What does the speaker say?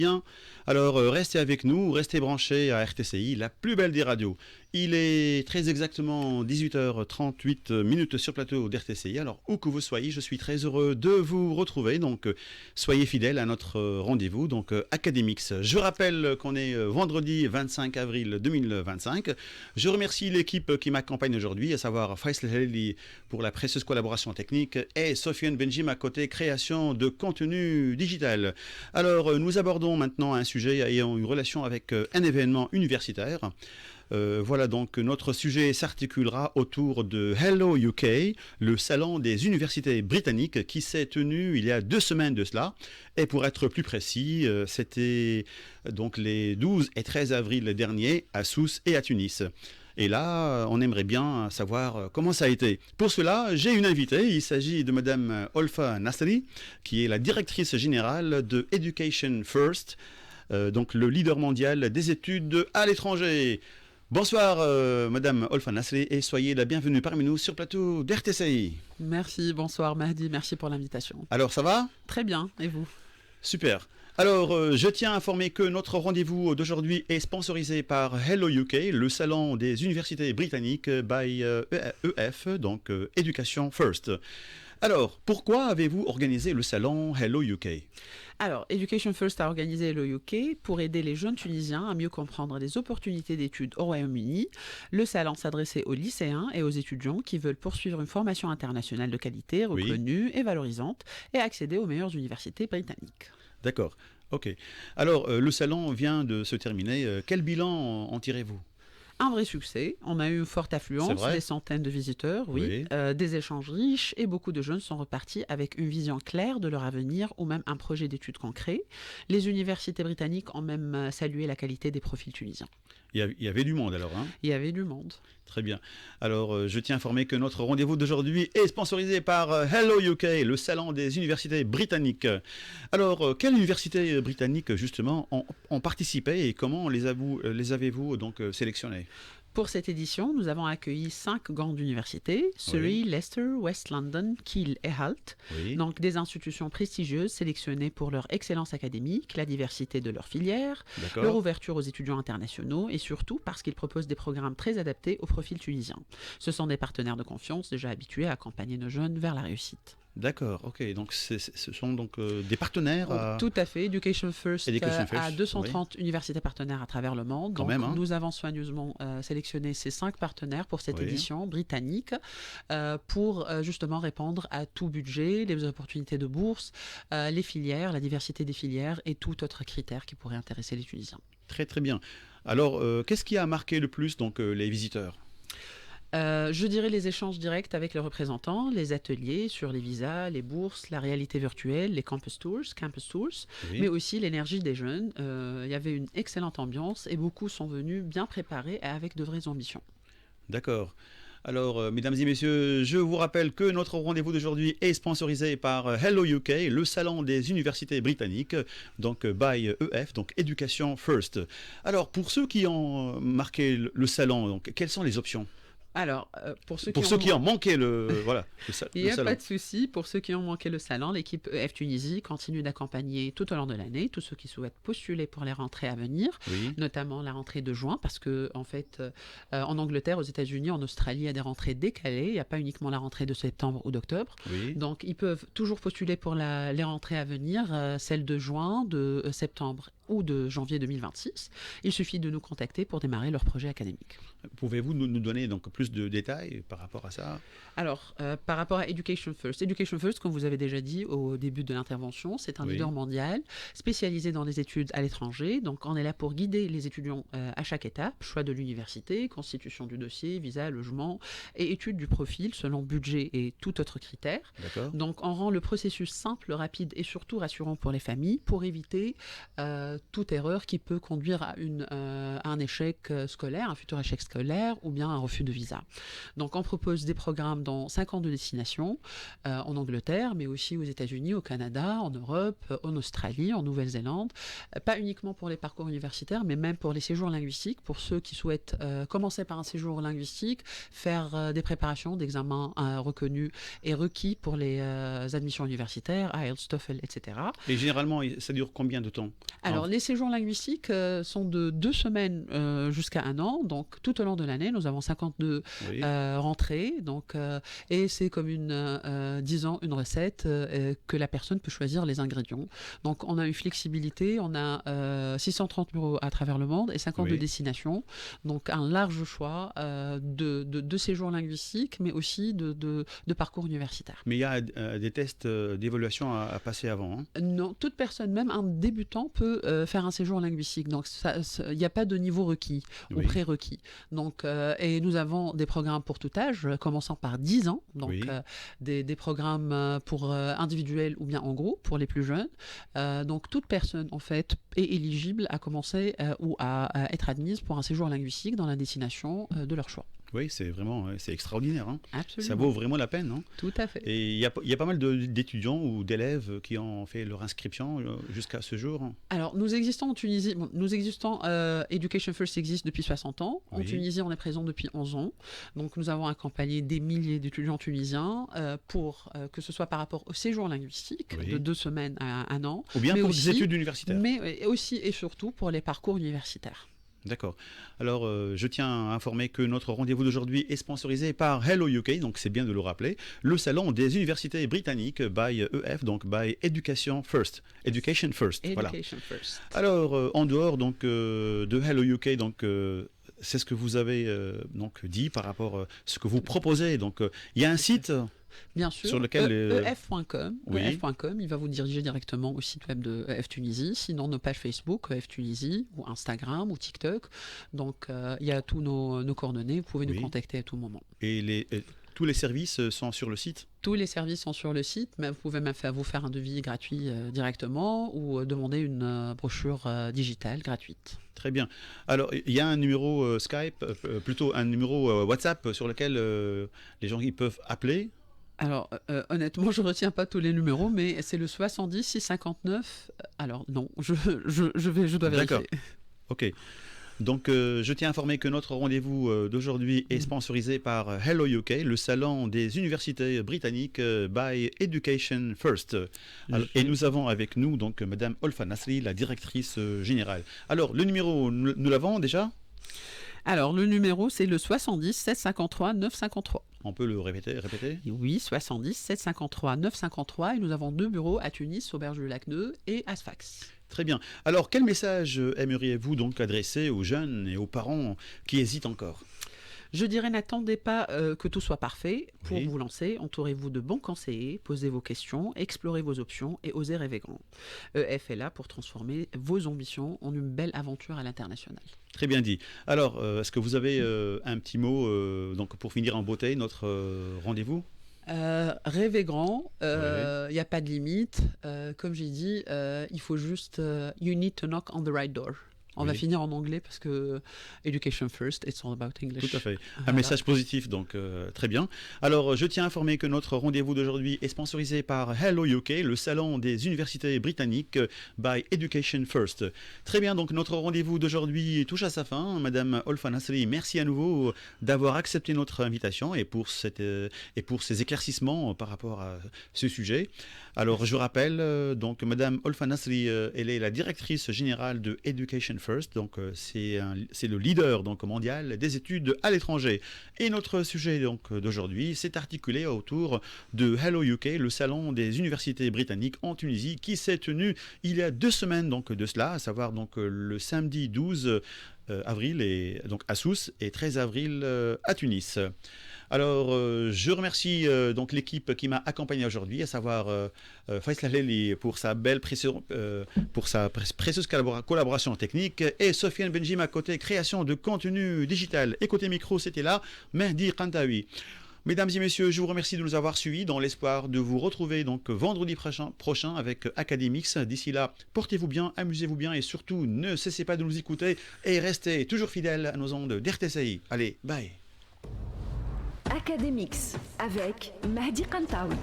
Bien, alors restez avec nous, restez branchés à RTCI, la plus belle des radios. Il est très exactement 18h38 minutes sur plateau d'RTCI. Alors où que vous soyez, je suis très heureux de vous retrouver. Donc soyez fidèles à notre rendez-vous, donc Academix. Je rappelle qu'on est vendredi 25 avril 2025. Je remercie l'équipe qui m'accompagne aujourd'hui, à savoir Faisal Helali pour la précieuse collaboration technique et Sofiane Benjim à côté création de contenu digital. Alors nous abordons maintenant un sujet ayant une relation avec un événement universitaire. Voilà donc notre sujet s'articulera autour de Hello UK, le salon des universités britanniques qui s'est tenu il y a 2 semaines de cela. Et pour être plus précis, c'était donc les 12 et 13 avril derniers à Sousse et à Tunis. Et là, on aimerait bien savoir comment ça a été. Pour cela, j'ai une invitée. Il s'agit de Madame Olfa Nasri, qui est la directrice générale de Education First, donc le leader mondial des études à l'étranger. Bonsoir Madame Olfa Nasri et soyez la bienvenue parmi nous sur le plateau d'RTCI. Merci, bonsoir Mahdi, merci pour l'invitation. Alors ça va ? Très bien, et vous ? Super. Alors, je tiens à informer que notre rendez-vous d'aujourd'hui est sponsorisé par Hello UK, le salon des universités britanniques by EF, donc Education First. Alors, pourquoi avez-vous organisé le salon Hello UK ? Alors, Education First a organisé le UK pour aider les jeunes Tunisiens à mieux comprendre les opportunités d'études au Royaume-Uni. Le salon s'adressait aux lycéens et aux étudiants qui veulent poursuivre une formation internationale de qualité, reconnue et valorisante, et accéder aux meilleures universités britanniques. D'accord, ok. Alors, le salon vient de se terminer. Quel bilan en tirez-vous ? Un vrai succès, on a eu une forte affluence, des centaines de visiteurs, des échanges riches et beaucoup de jeunes sont repartis avec une vision claire de leur avenir ou même un projet d'études concret. Les universités britanniques ont même salué la qualité des profils tunisiens. Il y avait du monde alors, hein ? Il y avait du monde. Très bien. Alors, je tiens à informer que notre rendez-vous d'aujourd'hui est sponsorisé par Hello UK, le salon des universités britanniques. Alors, quelles universités britanniques, justement, ont participé et comment les avez-vous donc sélectionnées ? Pour cette édition, nous avons accueilli 5 grandes universités, Surrey, Leicester, West London, Kiel et Halt. Donc des institutions prestigieuses sélectionnées pour leur excellence académique, la diversité de leurs filières, leur ouverture aux étudiants internationaux et surtout parce qu'ils proposent des programmes très adaptés au profil tunisien. Ce sont des partenaires de confiance déjà habitués à accompagner nos jeunes vers la réussite. D'accord, ok. Donc ce sont donc des partenaires. Tout à fait. Education First a 230 universités partenaires à travers le monde. Quand donc même, hein. Nous avons soigneusement sélectionné ces 5 partenaires pour cette édition britannique pour justement répondre à tout budget, les opportunités de bourse, les filières, la diversité des filières et tout autre critère qui pourrait intéresser les Tunisiens. Très très bien. Alors, qu'est-ce qui a marqué le plus donc les visiteurs ? Je dirais les échanges directs avec les représentants, les ateliers sur les visas, les bourses, la réalité virtuelle, les campus tours, mais aussi l'énergie des jeunes. Il y avait une excellente ambiance et beaucoup sont venus bien préparés et avec de vraies ambitions. D'accord. Alors, mesdames et messieurs, je vous rappelle que notre rendez-vous d'aujourd'hui est sponsorisé par Hello UK, le salon des universités britanniques, donc by EF, donc Education First. Alors, pour ceux qui ont marqué le salon, donc, quelles sont les options ? Alors, pour ceux qui ont manqué le salon. Il n'y a pas de souci. Pour ceux qui ont manqué le salon, l'équipe EF Tunisie continue d'accompagner tout au long de l'année tous ceux qui souhaitent postuler pour les rentrées à venir, notamment la rentrée de juin, parce que en fait, en Angleterre, aux États-Unis, en Australie, il y a des rentrées décalées. Il n'y a pas uniquement la rentrée de septembre ou d'octobre. Donc, ils peuvent toujours postuler pour les rentrées à venir, celles de juin, de septembre ou de janvier 2026. Il suffit de nous contacter pour démarrer leur projet académique. Pouvez-vous nous donner donc plus de détails par rapport à ça ? Alors, par rapport à Education First. Education First, comme vous avez déjà dit au début de l'intervention, c'est un leader mondial spécialisé dans les études à l'étranger. Donc, on est là pour guider les étudiants à chaque étape, choix de l'université, constitution du dossier, visa, logement et étude du profil selon budget et tout autre critère. Donc, on rend le processus simple, rapide et surtout rassurant pour les familles pour éviter toute erreur qui peut conduire à un échec scolaire, un futur échec scolaire ou bien un refus de visa. Donc on propose des programmes dans 52 destinations, en Angleterre, mais aussi aux États-Unis, au Canada, en Europe, en Australie, en Nouvelle-Zélande. Pas uniquement pour les parcours universitaires, mais même pour les séjours linguistiques, pour ceux qui souhaitent commencer par un séjour linguistique, faire des préparations d'examens reconnus et requis pour les admissions universitaires, IELTS, TOEFL, etc. Et généralement, ça dure combien de temps ? Alors les séjours linguistiques sont de 2 semaines jusqu'à 1 an. Donc, tout au long de l'année, nous avons 52 rentrées. Donc, et c'est comme disons, une recette que la personne peut choisir les ingrédients. Donc, on a une flexibilité. On a 630 bureaux à travers le monde et 52 destinations. Donc, un large choix de séjours linguistiques, mais aussi de parcours universitaires. Mais il y a des tests d'évaluation à passer avant, hein? Non, toute personne, même un débutant, peut faire un séjour linguistique. Donc, il n'y a pas de niveau requis ou prérequis. Donc, et nous avons des programmes pour tout âge, commençant par 10 ans. Donc, des programmes pour individuels ou bien en groupe pour les plus jeunes. Donc, toute personne, en fait, est éligible à commencer ou à être admise pour un séjour linguistique dans la destination de leur choix. Oui, c'est extraordinaire, hein. Absolument. Ça vaut vraiment la peine, hein. Tout à fait. Et il y a pas mal d'étudiants ou d'élèves qui ont fait leur inscription jusqu'à ce jour, hein. Alors, nous existons en Tunisie. Education First existe depuis 60 ans. En Tunisie, on est présent depuis 11 ans. Donc, nous avons accompagné des milliers d'étudiants tunisiens pour que ce soit par rapport au séjour linguistique de 2 semaines à 1 an. Ou bien pour des études universitaires. Mais aussi et surtout pour les parcours universitaires. D'accord. Alors, je tiens à informer que notre rendez-vous d'aujourd'hui est sponsorisé par Hello UK, donc c'est bien de le rappeler, le salon des universités britanniques by EF, donc by Education First. Education First. Education First. Alors, en dehors donc de Hello UK, donc c'est ce que vous avez donc dit par rapport à ce que vous proposez. Donc, il y a un site. Bien sûr, sur lequel ef.com, il va vous diriger directement au site web de EF Tunisie, sinon nos pages Facebook, EF Tunisie, ou Instagram, ou TikTok. Donc, il y a tous nos coordonnées, vous pouvez nous contacter à tout moment. Et tous les services sont sur le site ? Tous les services sont sur le site, mais vous pouvez même vous faire un devis gratuit directement ou demander une brochure digitale gratuite. Très bien. Alors, il y a un numéro Skype, plutôt un numéro WhatsApp sur lequel les gens ils peuvent appeler ? Alors, honnêtement, je ne retiens pas tous les numéros, mais c'est le 70 659. Alors, non, je dois vérifier. D'accord. OK. Donc, je tiens à informer que notre rendez-vous d'aujourd'hui est sponsorisé par Hello UK, le salon des universités britanniques by Education First. Alors, et nous avons avec nous donc Madame Olfa Nasri, la directrice générale. Alors, le numéro, nous l'avons déjà ? Alors, le numéro, c'est le 70 753 953. On peut le répéter ? Oui, 70 753 953. Et nous avons 2 bureaux à Tunis, Auberge-du-Lac-Neu et à Sfax. Très bien. Alors, quel message aimeriez-vous donc adresser aux jeunes et aux parents qui hésitent encore ? Je dirais, n'attendez pas que tout soit parfait pour vous lancer. Entourez-vous de bons conseillers, posez vos questions, explorez vos options et osez rêver grand. EF est là pour transformer vos ambitions en une belle aventure à l'international. Très bien dit. Alors, est-ce que vous avez un petit mot donc pour finir en beauté notre rendez-vous ? Rêver grand, il n'y a pas de limite. Comme j'ai dit, il faut juste you need to knock on the right door. On va finir en anglais parce que Education First, it's all about English. Tout à fait. Un message positif, donc très bien. Alors, je tiens à informer que notre rendez-vous d'aujourd'hui est sponsorisé par Hello UK, le salon des universités britanniques by Education First. Très bien, donc notre rendez-vous d'aujourd'hui touche à sa fin. Madame Olfa Nasri, merci à nouveau d'avoir accepté notre invitation et pour ces éclaircissements par rapport à ce sujet. Alors, je rappelle, donc Madame Olfa Nasri, elle est la directrice générale de Education First, donc c'est le leader donc mondial des études à l'étranger. Et notre sujet donc d'aujourd'hui s'est articulé autour de Hello UK, le salon des universités britanniques en Tunisie, qui s'est tenu il y a 2 semaines donc de cela, à savoir donc le samedi 12 avril et donc à Sousse et 13 avril à Tunis. Alors, je remercie donc l'équipe qui m'a accompagné aujourd'hui, à savoir Faisal Leli pour sa précieuse collaboration technique et Sofiane Benjim à côté création de contenu digital. Et côté micro, c'était là Mehdi Kantawi. Mesdames et messieurs, je vous remercie de nous avoir suivis dans l'espoir de vous retrouver donc vendredi prochain avec Academix. D'ici là, portez-vous bien, amusez-vous bien et surtout ne cessez pas de nous écouter et restez toujours fidèles à nos ondes d'RTCI. Allez, bye. Academix avec Mehdi Kantawi.